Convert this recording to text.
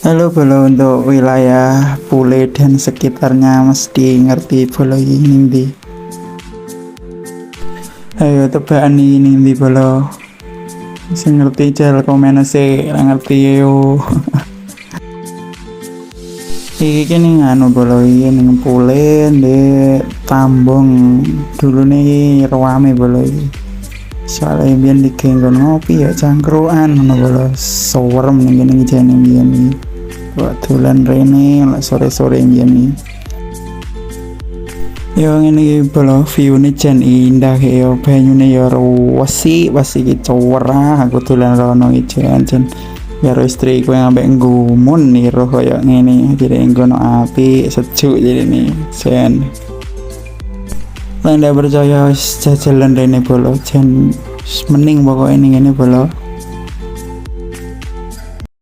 Halo Bolo, untuk wilayah Pule dan sekitarnya mesti ngerti Bolo ini ndi. Ayo tebakan ini ndi Bolo. Sing ngerti jal komen sih, ngerti yo. Iki kene nganu Bolo, iki ning Pule ndek Tambong. Dulu nih rame Bolo iki. Soalnya biyen digenggon ngopi ya cangkruan ngono Bolo. Sowerem ning kene iki jane biyen iki. Buat dolan rene lah sore-sore ngene. Yo ngene iki Bolo, view-ne jan indah yo, banyune yo wesi iki cerah. Aku dolan rono iki jan karo istriku yang ambek nggumun niru koyo ngene, jadi nggono api sejuk jadi nih jan. Lah ndak percaya jajalan rene Bolo, jan mending pokoknya ning ngene Bolo.